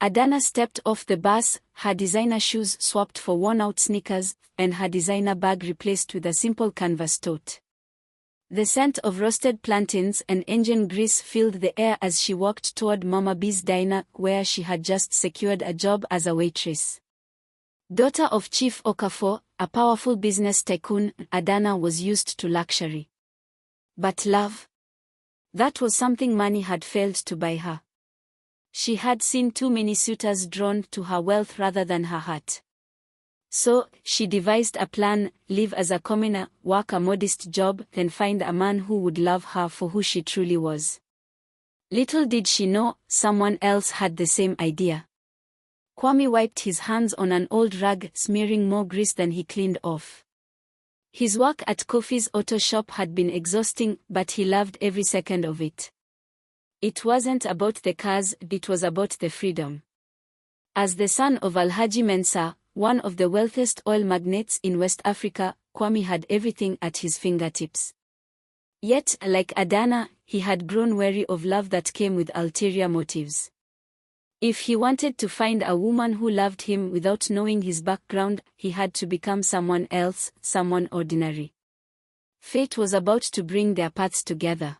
Addanna stepped off the bus, her designer shoes swapped for worn-out sneakers, and her designer bag replaced with a simple canvas tote. The scent of roasted plantains and engine grease filled the air as she walked toward Mama B's diner, where she had just secured a job as a waitress. Daughter of Chief Okafor, a powerful business tycoon, Addanna was used to luxury. But love? That was something money had failed to buy her. She had seen too many suitors drawn to her wealth rather than her heart. So, she devised a plan: live as a commoner, work a modest job, then find a man who would love her for who she truly was. Little did she know, someone else had the same idea. Kwame wiped his hands on an old rag, smearing more grease than he cleaned off. His work at Kofi's auto shop had been exhausting, but he loved every second of it. It wasn't about the cars, it was about the freedom. As the son of Alhaji Mensah, one of the wealthiest oil magnates in West Africa, Kwame had everything at his fingertips. Yet, like Addanna, he had grown wary of love that came with ulterior motives. If he wanted to find a woman who loved him without knowing his background, he had to become someone else, someone ordinary. Fate was about to bring their paths together.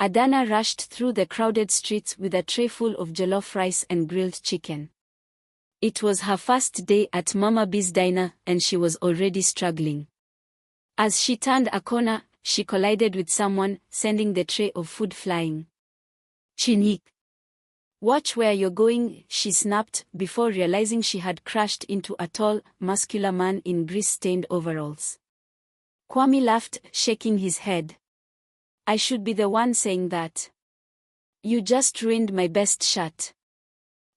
Addanna rushed through the crowded streets with a tray full of jollof rice and grilled chicken. It was her first day at Mama B's diner, and she was already struggling. As she turned a corner, she collided with someone, sending the tray of food flying. "Chinik. Watch where you're going," she snapped, before realizing she had crashed into a tall, muscular man in grease-stained overalls. Kwame laughed, shaking his head. "I should be the one saying that. You just ruined my best shot."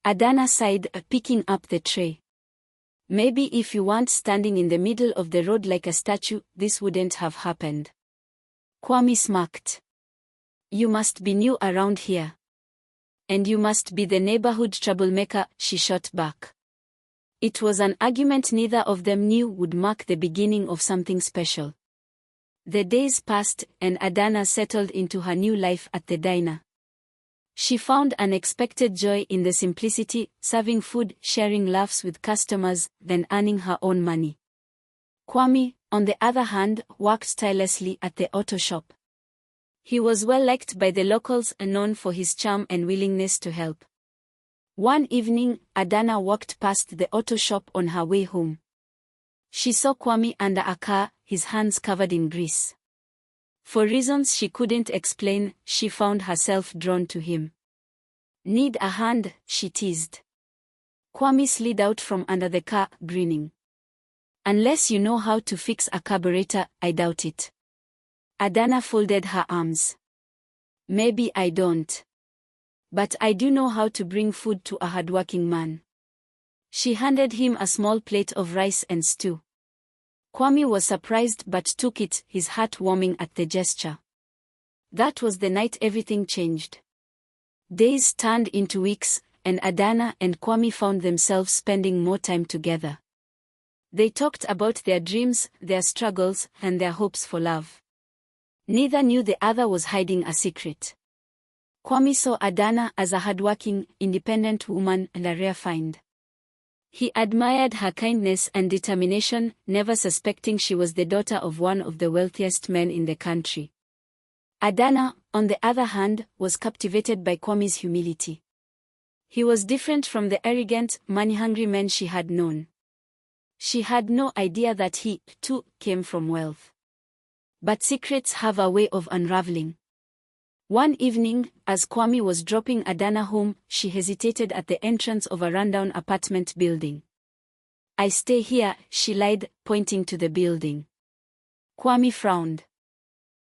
Addanna sighed, picking up the tray. "Maybe if you weren't standing in the middle of the road like a statue, this wouldn't have happened." Kwame smirked. "You must be new around here. And you must be the neighborhood troublemaker," she shot back. It was an argument neither of them knew would mark the beginning of something special. The days passed, and Addanna settled into her new life at the diner. She found unexpected joy in the simplicity, serving food, sharing laughs with customers, then earning her own money. Kwame, on the other hand, worked tirelessly at the auto shop. He was well liked by the locals and known for his charm and willingness to help. One evening, Addanna walked past the auto shop on her way home. She saw Kwame under a car, his hands covered in grease. For reasons she couldn't explain, she found herself drawn to him. "Need a hand?" she teased. Kwame slid out from under the car, grinning. "Unless you know how to fix a carburetor, I doubt it." Addanna folded her arms. "Maybe I don't. But I do know how to bring food to a hardworking man." She handed him a small plate of rice and stew. Kwame was surprised but took it, his heart warming at the gesture. That was the night everything changed. Days turned into weeks, and Addanna and Kwame found themselves spending more time together. They talked about their dreams, their struggles, and their hopes for love. Neither knew the other was hiding a secret. Kwame saw Addanna as a hardworking, independent woman and a rare find. He admired her kindness and determination, never suspecting she was the daughter of one of the wealthiest men in the country. Addanna, on the other hand, was captivated by Kwame's humility. He was different from the arrogant, money-hungry men she had known. She had no idea that he, too, came from wealth. But secrets have a way of unraveling. One evening, as Kwame was dropping Addanna home, she hesitated at the entrance of a rundown apartment building. "I stay here," she lied, pointing to the building. Kwame frowned.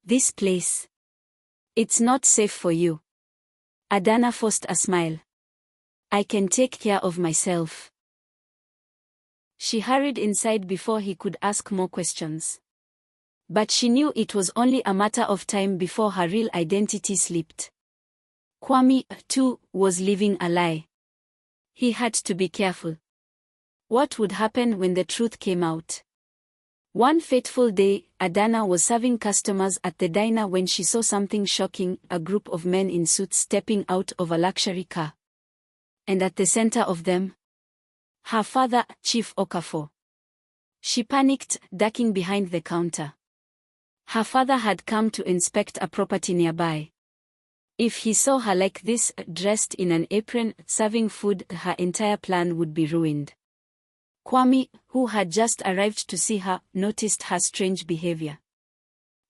"This place. It's not safe for you." Addanna forced a smile. "I can take care of myself." She hurried inside before he could ask more questions. But she knew it was only a matter of time before her real identity slipped. Kwame, too, was living a lie. He had to be careful. What would happen when the truth came out? One fateful day, Addanna was serving customers at the diner when she saw something shocking: a group of men in suits stepping out of a luxury car. And at the center of them, her father, Chief Okafor. She panicked, ducking behind the counter. Her father had come to inspect a property nearby. If he saw her like this, dressed in an apron, serving food, her entire plan would be ruined. Kwame, who had just arrived to see her, noticed her strange behavior.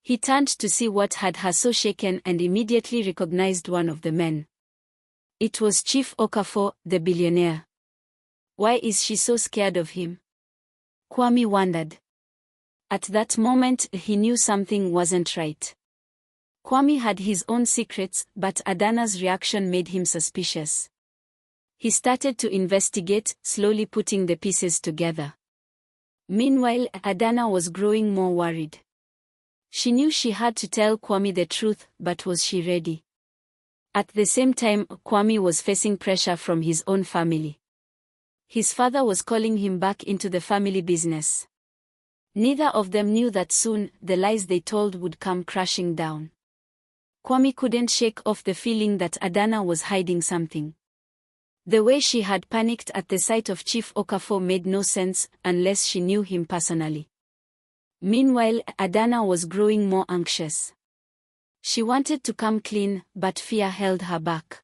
He turned to see what had her so shaken and immediately recognized one of the men. It was Chief Okafor, the billionaire. Why is she so scared of him? Kwame wondered. At that moment, he knew something wasn't right. Kwame had his own secrets, but Addanna's reaction made him suspicious. He started to investigate, slowly putting the pieces together. Meanwhile, Addanna was growing more worried. She knew she had to tell Kwame the truth, but was she ready? At the same time, Kwame was facing pressure from his own family. His father was calling him back into the family business. Neither of them knew that soon, the lies they told would come crashing down. Kwame couldn't shake off the feeling that Addanna was hiding something. The way she had panicked at the sight of Chief Okafor made no sense, unless she knew him personally. Meanwhile, Addanna was growing more anxious. She wanted to come clean, but fear held her back.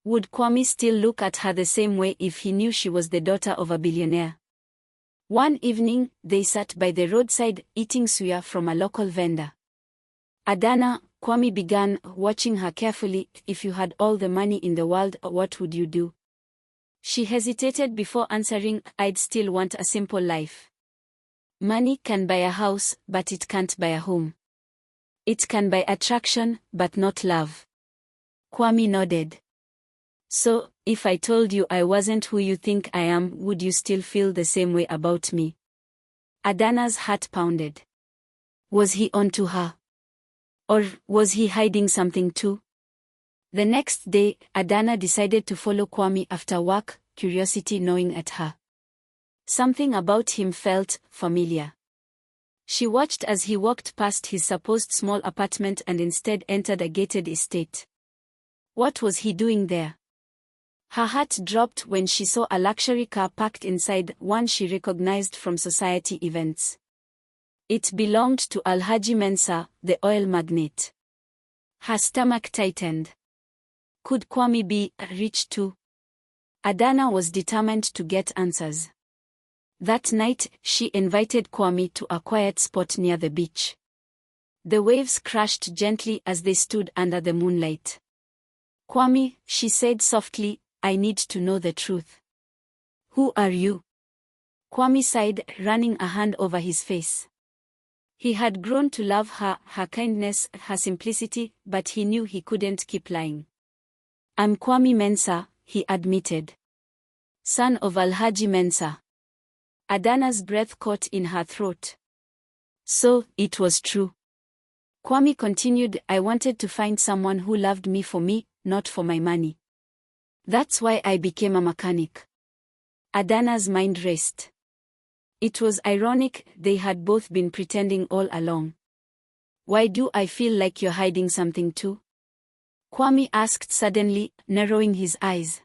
Would Kwame still look at her the same way if he knew she was the daughter of a billionaire? One evening, they sat by the roadside, eating suya from a local vendor. Addanna, Kwame began, watching her carefully. If you had all the money in the world, what would you do? She hesitated before answering. I'd still want a simple life. Money can buy a house, but it can't buy a home. It can buy attraction, but not love. Kwame nodded. So, if I told you I wasn't who you think I am, would you still feel the same way about me? Addanna's heart pounded. Was he onto her? Or was he hiding something too? The next day, Addanna decided to follow Kwame after work, curiosity gnawing at her. Something about him felt familiar. She watched as he walked past his supposed small apartment and instead entered a gated estate. What was he doing there? Her heart dropped when she saw a luxury car parked inside, one she recognized from society events. It belonged to Alhaji Mensah, the oil magnate. Her stomach tightened. Could Kwame be rich too? Addanna was determined to get answers. That night, she invited Kwame to a quiet spot near the beach. The waves crashed gently as they stood under the moonlight. Kwame, she said softly, I need to know the truth. Who are you? Kwame sighed, running a hand over his face. He had grown to love her, her kindness, her simplicity, but he knew he couldn't keep lying. I'm Kwame Mensah, he admitted. Son of Alhaji Mensah. Addanna's breath caught in her throat. So, it was true. Kwame continued, I wanted to find someone who loved me for me, not for my money. That's why I became a mechanic. Addanna's mind raced. It was ironic, they had both been pretending all along. Why do I feel like you're hiding something too? Kwame asked suddenly, narrowing his eyes.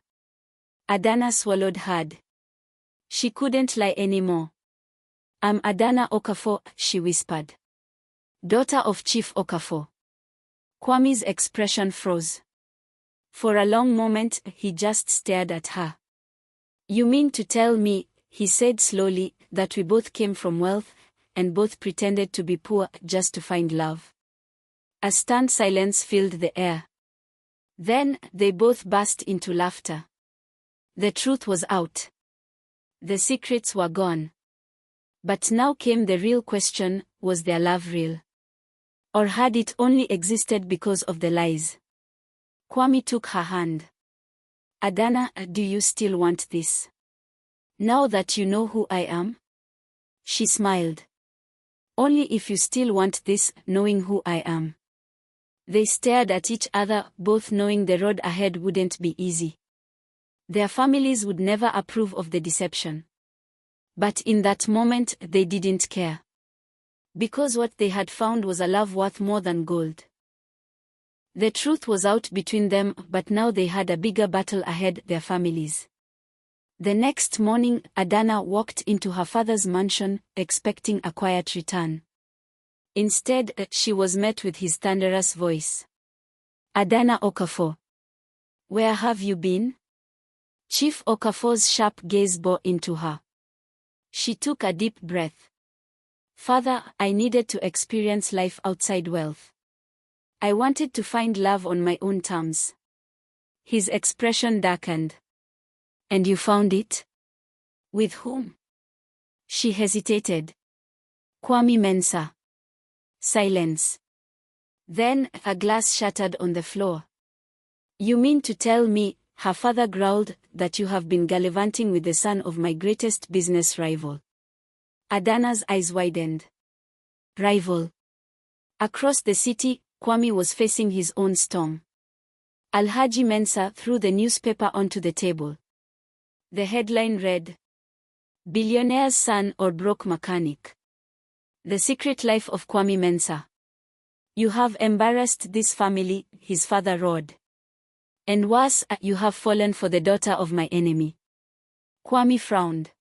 Addanna swallowed hard. She couldn't lie anymore. I'm Addanna Okafor, she whispered. Daughter of Chief Okafor. Kwame's expression froze. For a long moment, he just stared at her. You mean to tell me, he said slowly, that we both came from wealth, and both pretended to be poor just to find love? A stunned silence filled the air. Then, they both burst into laughter. The truth was out. The secrets were gone. But now came the real question, was their love real? Or had it only existed because of the lies? Kwame took her hand. Addanna, do you still want this? Now that you know who I am? She smiled. Only if you still want this, knowing who I am. They stared at each other, both knowing the road ahead wouldn't be easy. Their families would never approve of the deception. But in that moment, they didn't care. Because what they had found was a love worth more than gold. The truth was out between them, but now they had a bigger battle ahead, their families. The next morning, Addanna walked into her father's mansion, expecting a quiet return. Instead, she was met with his thunderous voice. "Addanna Okafor. Where have you been?" Chief Okafor's sharp gaze bore into her. She took a deep breath. "Father, I needed to experience life outside wealth. I wanted to find love on my own terms." His expression darkened. "And you found it? With whom?" She hesitated. "Kwame Mensah." Silence. Then, a glass shattered on the floor. "You mean to tell me," her father growled, "that you have been gallivanting with the son of my greatest business rival?" Addanna's eyes widened. Rival? Across the city, Kwame was facing his own storm. Alhaji Mensah threw the newspaper onto the table. The headline read, "Billionaire's son or broke mechanic. The secret life of Kwame Mensah. You have embarrassed this family," his father roared. "And worse, you have fallen for the daughter of my enemy." Kwame frowned.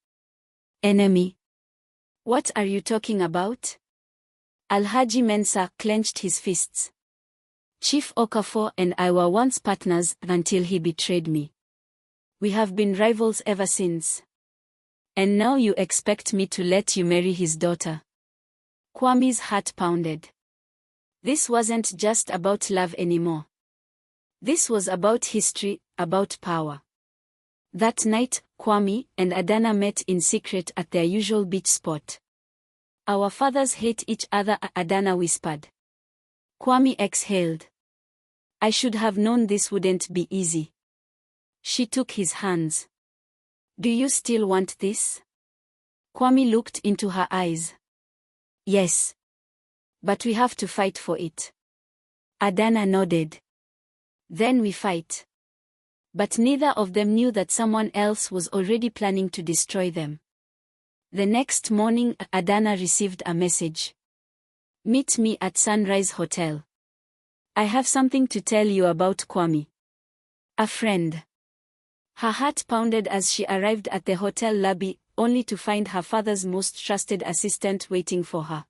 "Enemy? What are you talking about?" Alhaji Mensah clenched his fists. "Chief Okafor and I were once partners until he betrayed me. We have been rivals ever since. And now you expect me to let you marry his daughter?" Kwame's heart pounded. This wasn't just about love anymore. This was about history, about power. That night, Kwame and Addanna met in secret at their usual beach spot. "Our fathers hate each other," Addanna whispered. Kwame exhaled. "I should have known this wouldn't be easy." She took his hands. "Do you still want this?" Kwame looked into her eyes. "Yes. But we have to fight for it." Addanna nodded. "Then we fight." But neither of them knew that someone else was already planning to destroy them. The next morning, Addanna received a message. "Meet me at Sunrise Hotel. I have something to tell you about Kwame. A friend." Her heart pounded as she arrived at the hotel lobby, only to find her father's most trusted assistant waiting for her.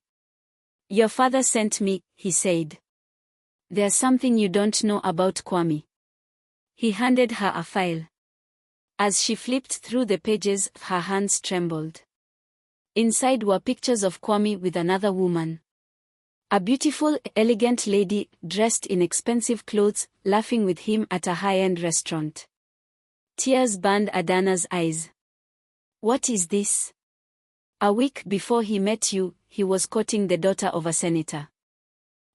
"Your father sent me," he said. "There's something you don't know about Kwame." He handed her a file. As she flipped through the pages, her hands trembled. Inside were pictures of Kwame with another woman. A beautiful, elegant lady, dressed in expensive clothes, laughing with him at a high-end restaurant. Tears burned Addanna's eyes. "What is this? A week before he met you, he was courting the daughter of a senator.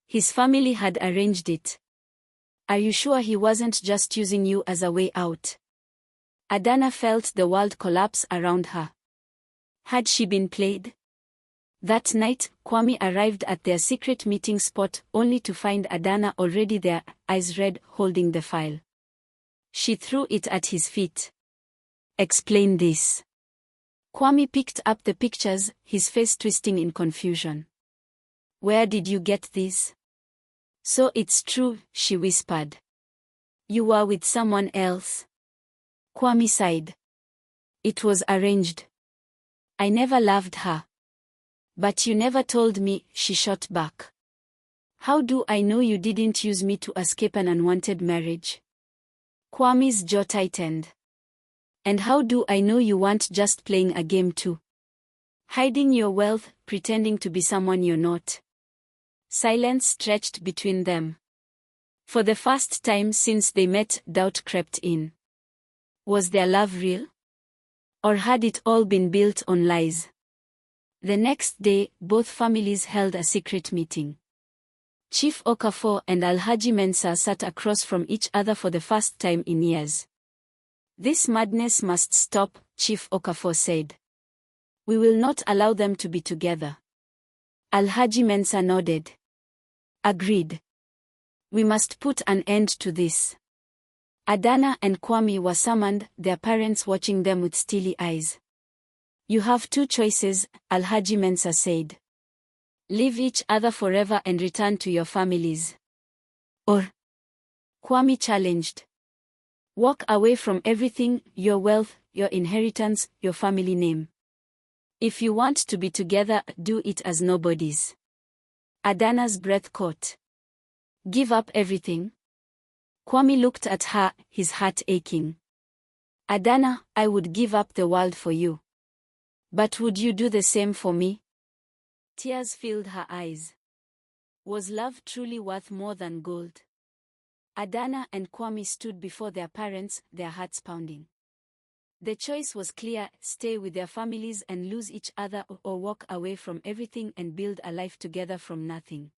His family had arranged it. Are you sure he wasn't just using you as a way out?" Addanna felt the world collapse around her. Had she been played? That night, Kwame arrived at their secret meeting spot, only to find Addanna already there, eyes red, holding the file. She threw it at his feet. "Explain this." Kwame picked up the pictures, his face twisting in confusion. "Where did you get these?" "So it's true," she whispered. "You were with someone else?" Kwame sighed. "It was arranged. I never loved her." "But you never told me," she shot back. "How do I know you didn't use me to escape an unwanted marriage?" Kwame's jaw tightened. "And how do I know you weren't just playing a game too? Hiding your wealth, pretending to be someone you're not?" Silence stretched between them. For the first time since they met, doubt crept in. Was their love real? Or had it all been built on lies? The next day, both families held a secret meeting. Chief Okafor and Alhaji Mensah sat across from each other for the first time in years. "This madness must stop," Chief Okafor said. "We will not allow them to be together." Alhaji Mensah nodded. "Agreed. We must put an end to this." Addanna and Kwame were summoned, their parents watching them with steely eyes. "You have two choices," Alhaji Mensah said. "Leave each other forever and return to your families. Or Kwame challenged. Walk away from everything, your wealth, your inheritance, your family name. If you want to be together, do it as nobodies. Addanna's breath caught. Give up everything? Kwame looked at her, his heart aching. Addanna, I would give up the world for you. But would you do the same for me? Tears filled her eyes. Was love truly worth more than gold? Addanna and Kwame stood before their parents, their hearts pounding. The choice was clear: stay with their families and lose each other, or walk away from everything and build a life together from nothing.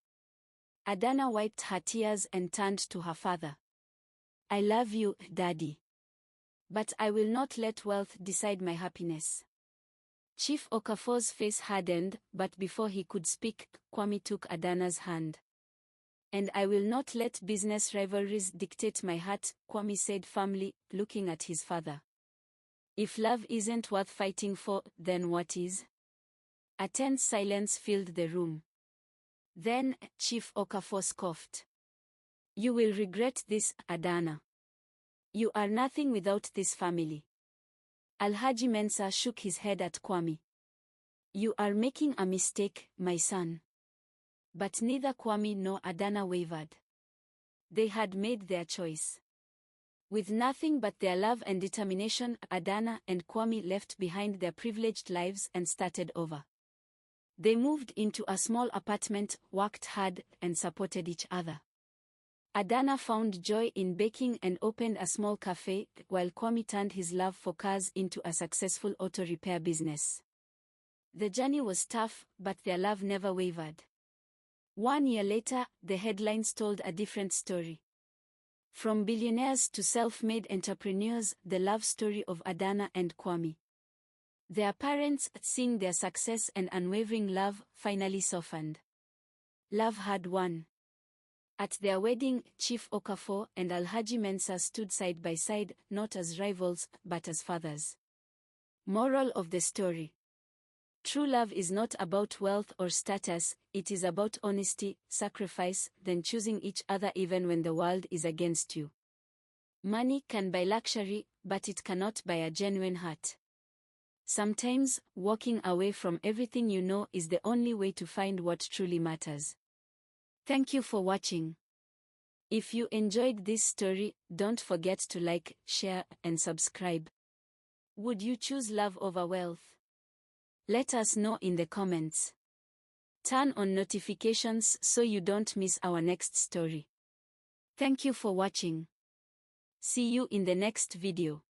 Addanna wiped her tears and turned to her father. I love you, Daddy. But I will not let wealth decide my happiness. Chief Okafor's face hardened, but before he could speak, Kwame took Addanna's hand. And I will not let business rivalries dictate my heart, Kwame said firmly, looking at his father. If love isn't worth fighting for, then what is? A tense silence filled the room. Then, Chief Okafor scoffed. You will regret this, Addanna. You are nothing without this family. Alhaji Mensah shook his head at Kwame. You are making a mistake, my son. But neither Kwame nor Addanna wavered. They had made their choice. With nothing but their love and determination, Addanna and Kwame left behind their privileged lives and started over. They moved into a small apartment, worked hard, and supported each other. Addanna found joy in baking and opened a small cafe, while Kwame turned his love for cars into a successful auto repair business. The journey was tough, but their love never wavered. 1 year later, the headlines told a different story. From billionaires to self-made entrepreneurs, the love story of Addanna and Kwame. Their parents, seeing their success and unwavering love, finally softened. Love had won. At their wedding, Chief Okafor and Alhaji Mensah stood side by side, not as rivals, but as fathers. Moral of the story. True love is not about wealth or status, it is about honesty, sacrifice, then choosing each other even when the world is against you. Money can buy luxury, but it cannot buy a genuine heart. Sometimes, walking away from everything you know is the only way to find what truly matters. Thank you for watching. If you enjoyed this story, don't forget to like, share, and subscribe. Would you choose love over wealth? Let us know in the comments. Turn on notifications so you don't miss our next story. Thank you for watching. See you in the next video.